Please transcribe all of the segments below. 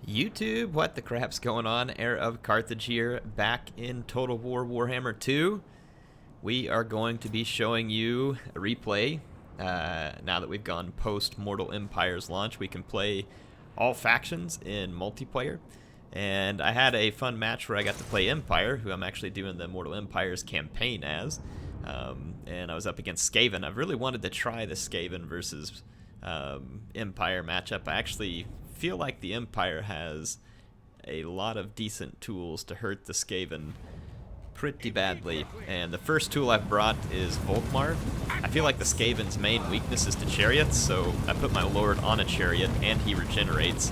YouTube, what the crap's going on? HeirofCarthage here, back in Total War Warhammer 2. We are going to be showing you a replay. Now that we've gone post Mortal Empire's launch, we can play all factions in multiplayer. And I had a fun match where I got to play Empire, who I'm actually doing the Mortal Empire's campaign as. And I was up against Skaven. I've really wanted to try the Skaven versus Empire matchup. I actually feel like the Empire has a lot of decent tools to hurt the Skaven pretty badly, and the first tool I've brought is Volkmar. I feel like the Skaven's main weakness is to chariots, so I put my lord on a chariot and he regenerates.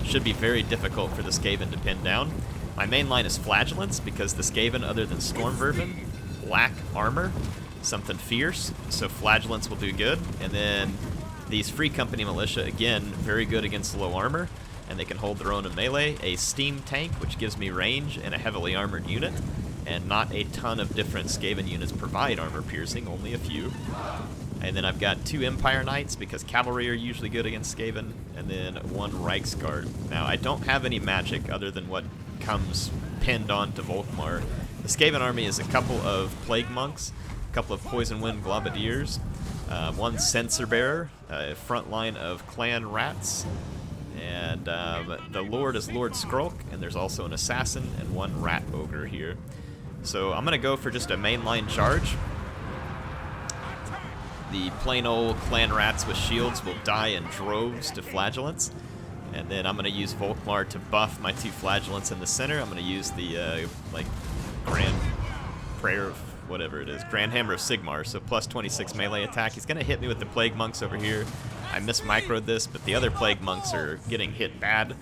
Should be very difficult for the Skaven to pin down. My main line is Flagellants because the Skaven, other than Storm Vermin, lack armor, something fierce, so Flagellants will do good. And then these Free Company Militia, again, very good against low armor, and they can hold their own in melee. A Steam Tank, which gives me range, and a heavily armored unit. And not a ton of different Skaven units provide armor piercing, only a few. And then I've got 2 Empire Knights, because cavalry are usually good against Skaven, and then 1 Reichsguard. Now, I don't have any magic other than what comes pinned onto Volkmar. The Skaven army is a couple of Plague Monks, a couple of Poison Wind Globadiers, 1 Censer Bearer, a front line of Clan Rats, and the Lord is Lord Skrulk, and there's also an Assassin and 1 Rat Ogre here. So I'm going to go for just a mainline charge. The plain old Clan Rats with shields will die in droves to Flagellants, and then I'm going to use Volkmar to buff my 2 Flagellants in the center. I'm going to use the Grand Prayer of whatever it is, Grand Hammer of Sigmar, so plus 26 melee attack. He's going to hit me with the Plague Monks over here. I mismicroed this, but the other Plague Monks are getting hit bad.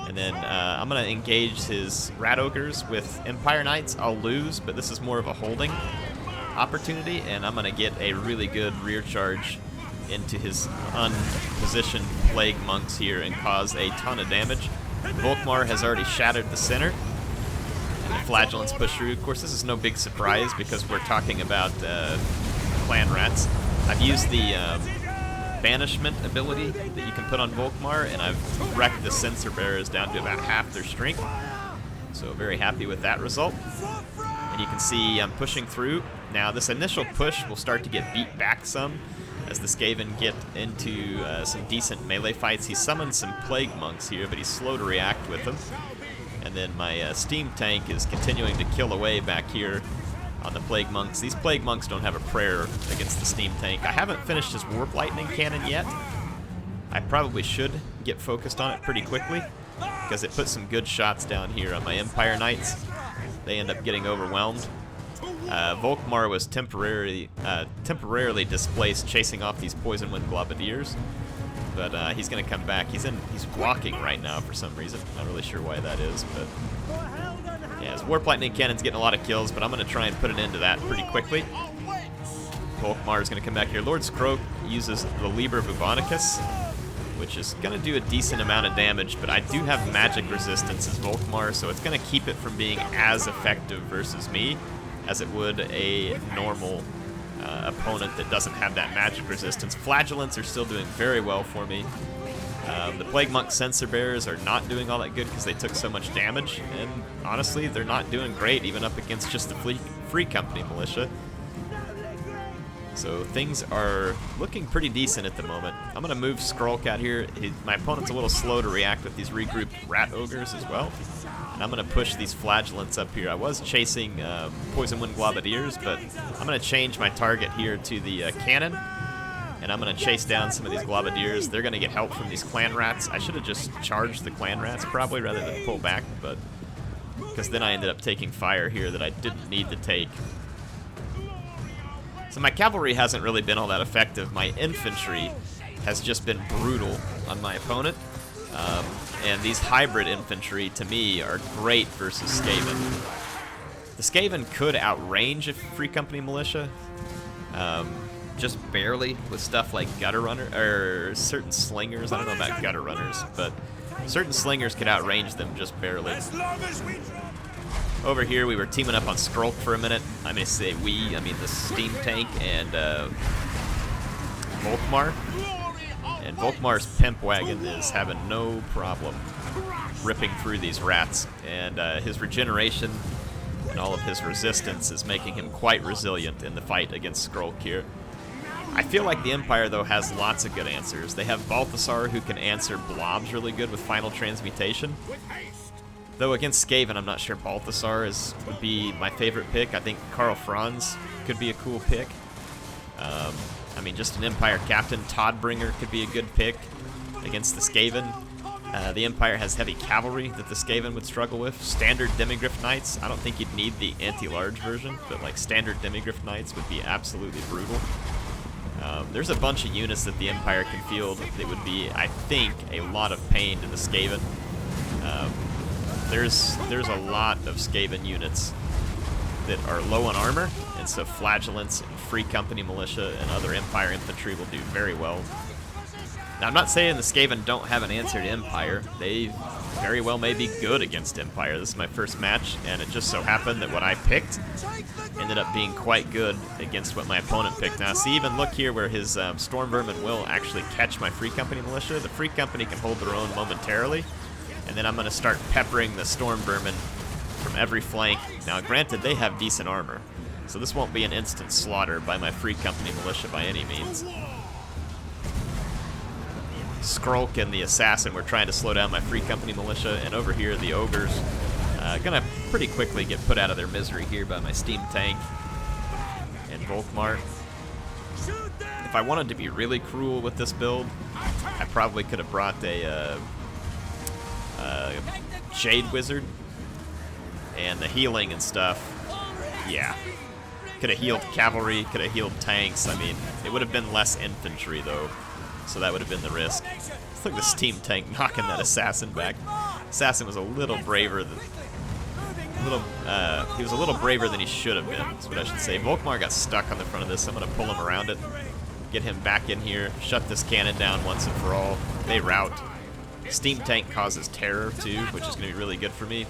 And then I'm going to engage his Rat Ogres with Empire Knights. I'll lose, but this is more of a holding opportunity, and I'm going to get a really good rear charge into his unpositioned Plague Monks here and cause a ton of damage. Volkmar has already shattered the center. The Flagellants push through. Of course, this is no big surprise because we're talking about Clan Rats. I've used the Banishment ability that you can put on Volkmar, and I've wrecked the Censer Bearers down to about half their strength. So very happy with that result. And you can see I'm pushing through. Now this initial push will start to get beat back some as the Skaven get into some decent melee fights. He summons some Plague Monks here, but he's slow to react with them. And then my Steam Tank is continuing to kill away back here on the Plague Monks. These Plague Monks don't have a prayer against the Steam Tank. I haven't finished his Warp Lightning Cannon yet. I probably should get focused on it pretty quickly because it puts some good shots down here on my Empire Knights. They end up getting overwhelmed. Volkmar was temporarily displaced chasing off these Poison Wind Globadiers. But he's going to come back. He's blocking right now for some reason. Not really sure why that is, but yeah, his Warp Lightning Cannon's getting a lot of kills, but I'm going to try and put an end to that pretty quickly. Volkmar is going to come back here. Lord Skrulk uses the Liber Bubonicus, which is going to do a decent amount of damage, but I do have magic resistance as Volkmar, so it's going to keep it from being as effective versus me as it would a normal opponent that doesn't have that magic resistance. Flagellants are still doing very well for me. The Plague Monk Censer Bearers are not doing all that good because they took so much damage, and honestly, they're not doing great even up against just the Free Company Militia. So things are looking pretty decent at the moment. I'm going to move Skrulk out here. My opponent's a little slow to react with these regrouped Rat Ogres as well. And I'm going to push these Flagellants up here. I was chasing Poison Wind Globadiers, but I'm going to change my target here to the cannon. And I'm going to chase down some of these Globadiers. They're going to get help from these Clan Rats. I should have just charged the Clan Rats probably rather than pull back, but because then I ended up taking fire here that I didn't need to take. So my cavalry hasn't really been all that effective. My infantry has just been brutal on my opponent. And these hybrid infantry, to me, are great versus Skaven. The Skaven could outrange a Free Company Militia, just barely, with stuff like Gutter Runner, or certain Slingers. I don't know about Gutter Runners, but certain Slingers could outrange them just barely. Over here, we were teaming up on Skrulk for a minute. I mean, the Steam Tank and Volkmar. And Volkmar's pimp wagon is having no problem ripping through these rats. And his regeneration and all of his resistance is making him quite resilient in the fight against Skrulk here. I feel like the Empire, though, has lots of good answers. They have Balthasar, who can answer blobs really good with Final Transmutation. Though against Skaven, I'm not sure Balthasar would be my favorite pick. I think Karl Franz could be a cool pick. I mean, just an Empire captain. Toddbringer could be a good pick against the Skaven. The Empire has heavy cavalry that the Skaven would struggle with. Standard Demigryph Knights. I don't think you'd need the anti-large version, but like standard Demigryph Knights would be absolutely brutal. There's a bunch of units that the Empire can field that would be, I think, a lot of pain to the Skaven. There's a lot of Skaven units that are low on armor, and so Flagellants and Free Company Militia and other Empire infantry will do very well. Now, I'm not saying the Skaven don't have an answer to Empire. They very well may be good against Empire. This is my first match, and it just so happened that what I picked ended up being quite good against what my opponent picked. Now, see, even look here where his Storm Vermin will actually catch my Free Company Militia. The Free Company can hold their own momentarily, and then I'm going to start peppering the Storm Vermin from every flank. Now, granted, they have decent armor, so this won't be an instant slaughter by my Free Company Militia by any means. Skrulk and the Assassin were trying to slow down my Free Company Militia, and over here the Ogres gonna pretty quickly get put out of their misery here by my Steam Tank and Volkmar. If I wanted to be really cruel with this build, I probably could have brought a Shade Wizard, and the healing and stuff, yeah. Could have healed cavalry, could have healed tanks. I mean, it would have been less infantry, though, so that would have been the risk. Look at the Steam Tank knocking that Assassin back. Assassin was a little braver than... he was a little braver than he should have been, is what I should say. Volkmar got stuck on the front of this. I'm going to pull him around it, get him back in here, shut this cannon down once and for all. They rout. Steam Tank causes terror, too, which is going to be really good for me.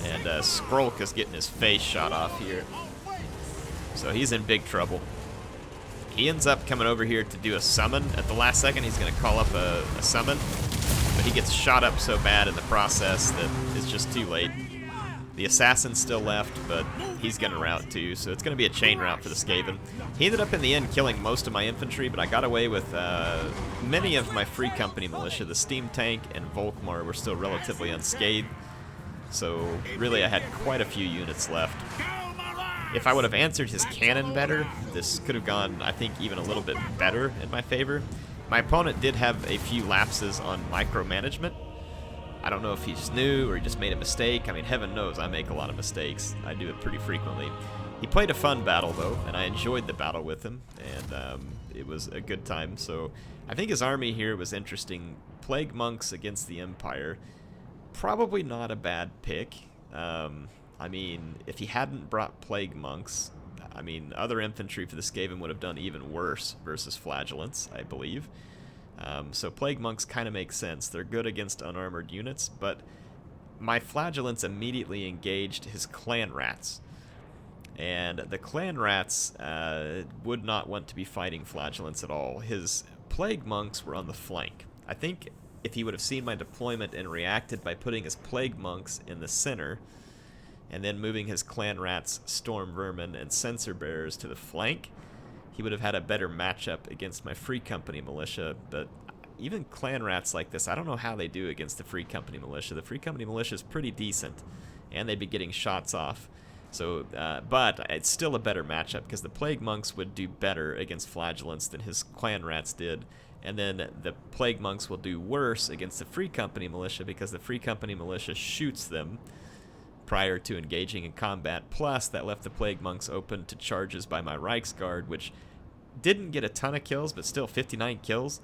And Skrulk is getting his face shot off here. So he's in big trouble. He ends up coming over here to do a summon at the last second. He's going to call up a summon, but he gets shot up so bad in the process that it's just too late. The Assassin's still left, but he's going to rout too, so it's going to be a chain rout for the Skaven. He ended up in the end killing most of my infantry, but I got away with many of my Free Company Militia. The Steam Tank and Volkmar were still relatively unscathed, so really I had quite a few units left. If I would have answered his cannon better, this could have gone, I think, even a little bit better in my favor. My opponent did have a few lapses on micromanagement. I don't know if he just knew or he just made a mistake. I mean, heaven knows I make a lot of mistakes. I do it pretty frequently. He played a fun battle, though, and I enjoyed the battle with him, and it was a good time. So I think his army here was interesting. Plague Monks against the Empire. Probably not a bad pick. I mean, if he hadn't brought Plague Monks, I mean, other infantry for the Skaven would have done even worse versus Flagellants, I believe. So Plague Monks kind of make sense. They're good against unarmored units, but my Flagellants immediately engaged his Clan Rats. And the Clan Rats would not want to be fighting Flagellants at all. His Plague Monks were on the flank. I think if he would have seen my deployment and reacted by putting his Plague Monks in the center, and then moving his Clan Rats, Storm Vermin, and Censer Bearers to the flank, he would have had a better matchup against my Free Company Militia. But even Clan Rats like this, I don't know how they do against the Free Company Militia. The Free Company Militia is pretty decent, and they'd be getting shots off. So, but it's still a better matchup, because the Plague Monks would do better against Flagellants than his Clan Rats did. And then the Plague Monks will do worse against the Free Company Militia, because the Free Company Militia shoots them prior to engaging in combat. Plus, that left the Plague Monks open to charges by my Reichsguard, which didn't get a ton of kills, but still 59 kills.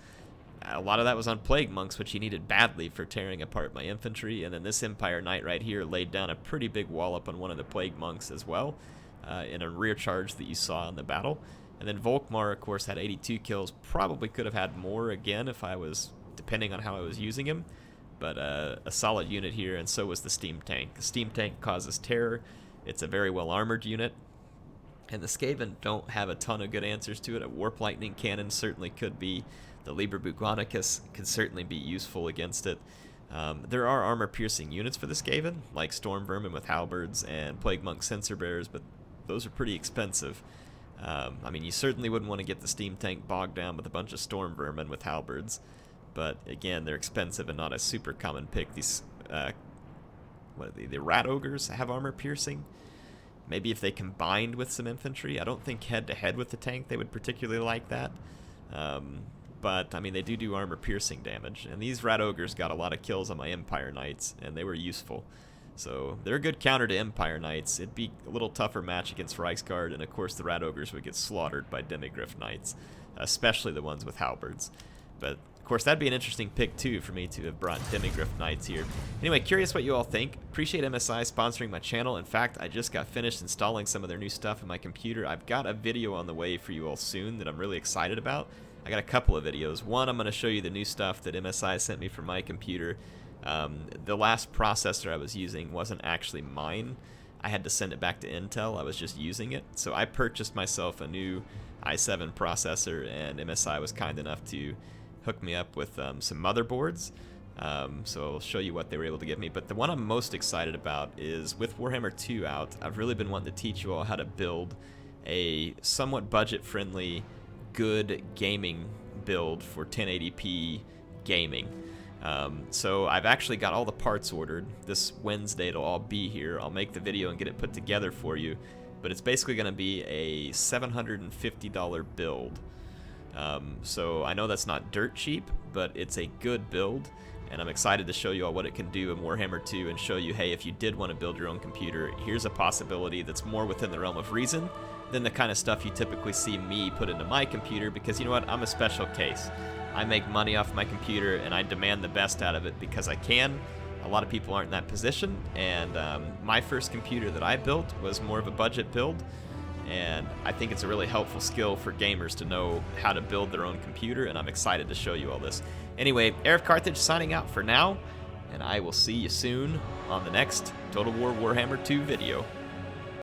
A lot of that was on Plague Monks, which he needed badly for tearing apart my infantry. And then this Empire Knight right here laid down a pretty big wallop on one of the Plague Monks as well, in a rear charge that you saw in the battle. And then Volkmar, of course, had 82 kills. Probably could have had more again if I was, depending on how I was using him. But a solid unit here, and so was the Steam Tank. The Steam Tank causes terror. It's a very well-armored unit. And the Skaven don't have a ton of good answers to it. A Warp Lightning Cannon certainly could be. The Liber Bugonicus could certainly be useful against it. There are armor-piercing units for the Skaven, like Storm Vermin with Halberds and Plague Monk Sensor Bearers, but those are pretty expensive. I mean, you certainly wouldn't want to get the Steam Tank bogged down with a bunch of Storm Vermin with Halberds, but again, they're expensive and not a super common pick. These, what are they? The Rat Ogres have armor-piercing. Maybe if they combined with some infantry. I don't think head-to-head with the tank they would particularly like that. But, I mean, they do armor-piercing damage. And these Rat Ogres got a lot of kills on my Empire Knights, and they were useful. So they're a good counter to Empire Knights. It'd be a little tougher match against Reiksguard, and of course the Rat Ogres would get slaughtered by Demigryph Knights, especially the ones with Halberds. But, of course, that'd be an interesting pick, too, for me to have brought Demigryph Knights here. Anyway, curious what you all think. Appreciate MSI sponsoring my channel. In fact, I just got finished installing some of their new stuff in my computer. I've got a video on the way for you all soon that I'm really excited about. I got a couple of videos. One, I'm going to show you the new stuff that MSI sent me for my computer. The last processor I was using wasn't actually mine. I had to send it back to Intel. I was just using it. So I purchased myself a new i7 processor, and MSI was kind enough to hook me up with some motherboards. So I'll show you what they were able to give me. But the one I'm most excited about is with Warhammer 2 out, I've really been wanting to teach you all how to build a somewhat budget-friendly, good gaming build for 1080p gaming. So I've actually got all the parts ordered. This Wednesday it'll all be here. I'll make the video and get it put together for you. But it's basically going to be a $750 build. So I know that's not dirt cheap, but it's a good build. And I'm excited to show you all what it can do in Warhammer 2 and show you, hey, if you did want to build your own computer, here's a possibility that's more within the realm of reason than the kind of stuff you typically see me put into my computer, because you know what, I'm a special case. I make money off my computer and I demand the best out of it because I can. A lot of people aren't in that position, and my first computer that I built was more of a budget build, and I think it's a really helpful skill for gamers to know how to build their own computer, and I'm excited to show you all this. Anyway, HeirofCarthage signing out for now, and I will see you soon on the next Total War Warhammer 2 video.